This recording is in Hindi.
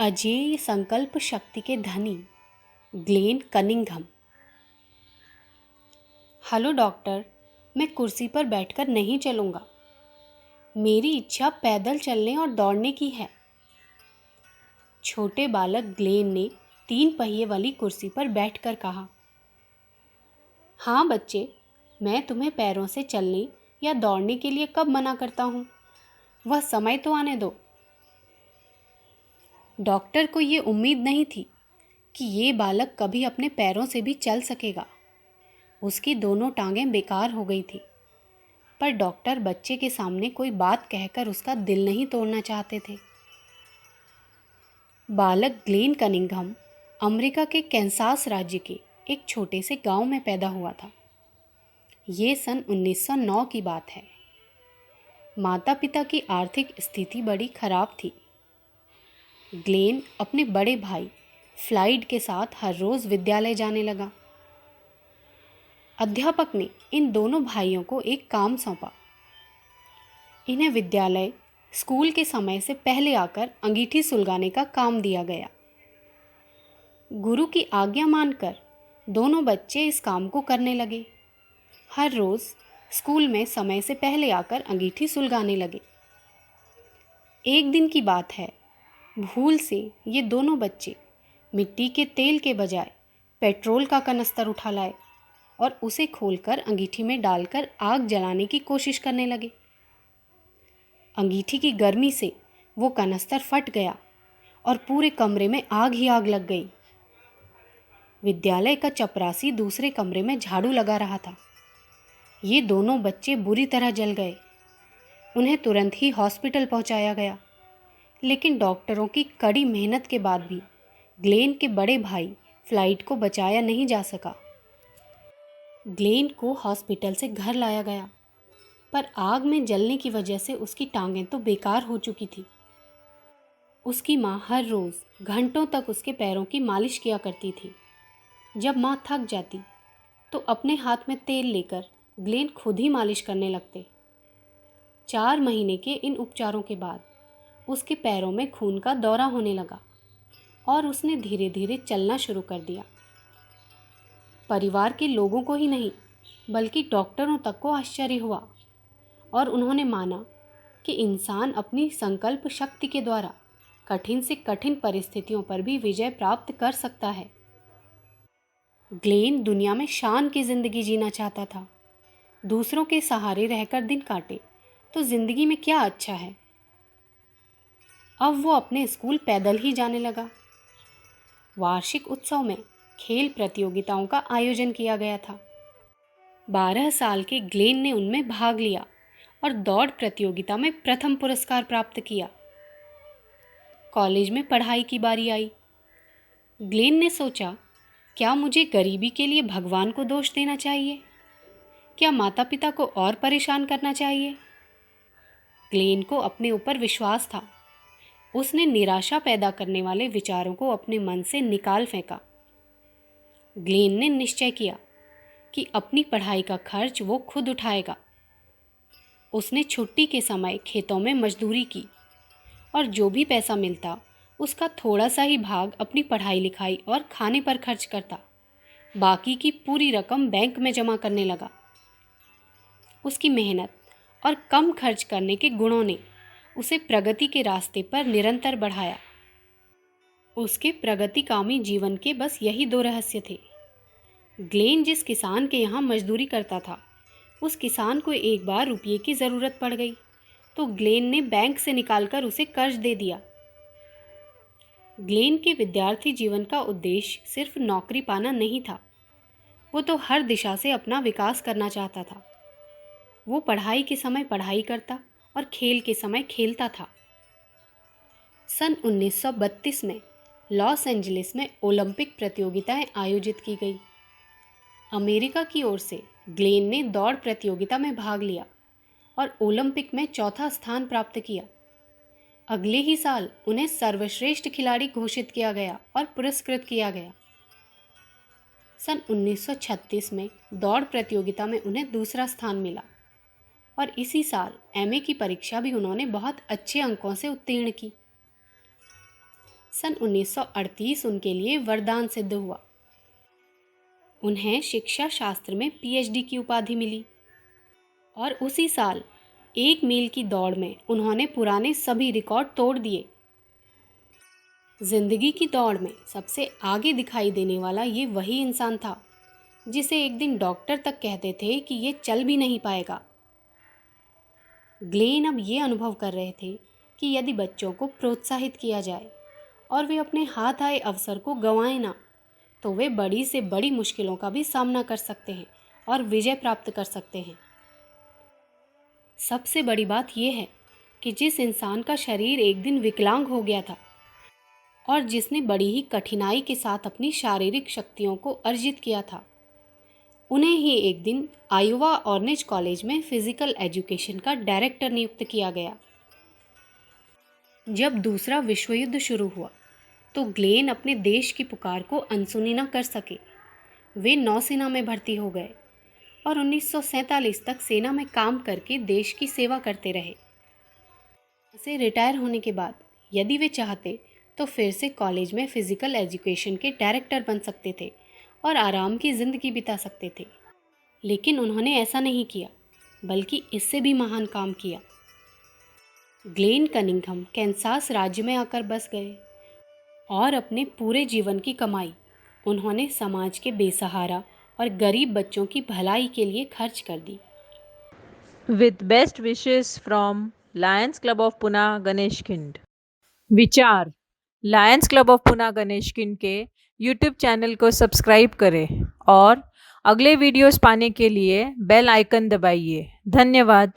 अजेय संकल्प शक्ति के धनी ग्लेन कनिंघम। हेलो डॉक्टर, मैं कुर्सी पर बैठकर नहीं चलूँगा। मेरी इच्छा पैदल चलने और दौड़ने की है। छोटे बालक ग्लेन ने 3 पहिए वाली कुर्सी पर बैठकर कहा। हाँ बच्चे, मैं तुम्हें पैरों से चलने या दौड़ने के लिए कब मना करता हूँ? वह समय तो आने दो। डॉक्टर को ये उम्मीद नहीं थी कि ये बालक कभी अपने पैरों से भी चल सकेगा। उसकी दोनों टांगें बेकार हो गई थी, पर डॉक्टर बच्चे के सामने कोई बात कहकर उसका दिल नहीं तोड़ना चाहते थे। बालक ग्लेन कनिंघम अमेरिका के कैंसास राज्य के एक छोटे से गांव में पैदा हुआ था। ये सन 1909 की बात है। माता पिता की आर्थिक स्थिति बड़ी खराब थी। ग्लेन अपने बड़े भाई फ्लाइड के साथ हर रोज़ विद्यालय जाने लगा। अध्यापक ने इन दोनों भाइयों को एक काम सौंपा। इन्हें विद्यालय स्कूल के समय से पहले आकर अंगीठी सुलगाने का काम दिया गया। गुरु की आज्ञा मानकर दोनों बच्चे इस काम को करने लगे। हर रोज़ स्कूल में समय से पहले आकर अंगीठी सुलगाने लगे। एक दिन की बात है, भूल से ये दोनों बच्चे मिट्टी के तेल के बजाय पेट्रोल का कनस्तर उठा लाए और उसे खोलकर अंगीठी में डालकर आग जलाने की कोशिश करने लगे। अंगीठी की गर्मी से वो कनस्तर फट गया और पूरे कमरे में आग ही आग लग गई। विद्यालय का चपरासी दूसरे कमरे में झाड़ू लगा रहा था। ये दोनों बच्चे बुरी तरह जल गए। उन्हें तुरंत ही हॉस्पिटल पहुंचाया गया, लेकिन डॉक्टरों की कड़ी मेहनत के बाद भी ग्लेन के बड़े भाई फ्लाइट को बचाया नहीं जा सका। ग्लेन को हॉस्पिटल से घर लाया गया, पर आग में जलने की वजह से उसकी टांगें तो बेकार हो चुकी थी। उसकी माँ हर रोज़ घंटों तक उसके पैरों की मालिश किया करती थी। जब माँ थक जाती तो अपने हाथ में तेल लेकर ग्लेन खुद ही मालिश करने लगते। 4 महीने के इन उपचारों के बाद उसके पैरों में खून का दौरा होने लगा और उसने धीरे धीरे चलना शुरू कर दिया। परिवार के लोगों को ही नहीं, बल्कि डॉक्टरों तक को आश्चर्य हुआ और उन्होंने माना कि इंसान अपनी संकल्प शक्ति के द्वारा कठिन से कठिन परिस्थितियों पर भी विजय प्राप्त कर सकता है। ग्लेन दुनिया में शान की जिंदगी जीना चाहता था। दूसरों के सहारे रहकर दिन काटे तो जिंदगी में क्या अच्छा है। अब वो अपने स्कूल पैदल ही जाने लगा। वार्षिक उत्सव में खेल प्रतियोगिताओं का आयोजन किया गया था। 12 साल के ग्लेन ने उनमें भाग लिया और दौड़ प्रतियोगिता में प्रथम पुरस्कार प्राप्त किया। कॉलेज में पढ़ाई की बारी आई। ग्लेन ने सोचा, क्या मुझे गरीबी के लिए भगवान को दोष देना चाहिए? क्या माता पिता को और परेशान करना चाहिए? ग्लेन को अपने ऊपर विश्वास था। उसने निराशा पैदा करने वाले विचारों को अपने मन से निकाल फेंका। ग्लेन ने निश्चय किया कि अपनी पढ़ाई का खर्च वो खुद उठाएगा। उसने छुट्टी के समय खेतों में मजदूरी की और जो भी पैसा मिलता उसका थोड़ा सा ही भाग अपनी पढ़ाई लिखाई और खाने पर खर्च करता। बाकी की पूरी रकम बैंक में जमा करने लगा। उसकी मेहनत और कम खर्च करने के गुणों ने उसे प्रगति के रास्ते पर निरंतर बढ़ाया। उसके प्रगतिकामी जीवन के बस यही 2 रहस्य थे। ग्लेन जिस किसान के यहाँ मजदूरी करता था, उस किसान को एक बार रुपये की ज़रूरत पड़ गई तो ग्लेन ने बैंक से निकालकर उसे कर्ज दे दिया। ग्लेन के विद्यार्थी जीवन का उद्देश्य सिर्फ नौकरी पाना नहीं था। वो तो हर दिशा से अपना विकास करना चाहता था। वो पढ़ाई के समय पढ़ाई करता और खेल के समय खेलता था। सन 1932 में लॉस एंजलिस में ओलंपिक प्रतियोगिताएं आयोजित की गई। अमेरिका की ओर से ग्लेन ने दौड़ प्रतियोगिता में भाग लिया और ओलंपिक में चौथा स्थान प्राप्त किया। अगले ही साल उन्हें सर्वश्रेष्ठ खिलाड़ी घोषित किया गया और पुरस्कृत किया गया। सन 1936 में दौड़ प्रतियोगिता में उन्हें दूसरा स्थान मिला और इसी साल एमए की परीक्षा भी उन्होंने बहुत अच्छे अंकों से उत्तीर्ण की। सन 1938 उनके लिए वरदान सिद्ध हुआ। उन्हें शिक्षा शास्त्र में पीएचडी की उपाधि मिली और उसी साल 1 मील की दौड़ में उन्होंने पुराने सभी रिकॉर्ड तोड़ दिए। जिंदगी की दौड़ में सबसे आगे दिखाई देने वाला ये वही इंसान था जिसे एक दिन डॉक्टर तक कहते थे कि ये चल भी नहीं पाएगा। ग्लेन अब ये अनुभव कर रहे थे कि यदि बच्चों को प्रोत्साहित किया जाए और वे अपने हाथ आए अवसर को गंवाएं ना, तो वे बड़ी से बड़ी मुश्किलों का भी सामना कर सकते हैं और विजय प्राप्त कर सकते हैं। सबसे बड़ी बात यह है कि जिस इंसान का शरीर एक दिन विकलांग हो गया था और जिसने बड़ी ही कठिनाई के साथ अपनी शारीरिक शक्तियों को अर्जित किया था, उन्हें ही एक दिन आयोवा ऑर्नेज कॉलेज में फिजिकल एजुकेशन का डायरेक्टर नियुक्त किया गया। जब दूसरा विश्व युद्ध शुरू हुआ तो ग्लेन अपने देश की पुकार को अनसुनी न कर सके। वे नौसेना में भर्ती हो गए और 1947 तक सेना में काम करके देश की सेवा करते रहे। से रिटायर होने के बाद यदि वे चाहते तो फिर से कॉलेज में फिजिकल एजुकेशन के डायरेक्टर बन सकते थे और आराम की ज़िंदगी बिता सकते थे, लेकिन उन्होंने ऐसा नहीं किया, बल्कि इससे भी महान काम किया। ग्लेन कनिंघम कैंसास राज्य में आकर बस गए और अपने पूरे जीवन की कमाई उन्होंने समाज के बेसहारा और गरीब बच्चों की भलाई के लिए खर्च कर दी। With best wishes from Lions Club of Pune गणेशखिंड। विचार: Lions Club of Pune Ganeshkhind के यूट्यूब चैनल को सब्सक्राइब करें और अगले वीडियोस पाने के लिए बेल आइकन दबाइए। धन्यवाद।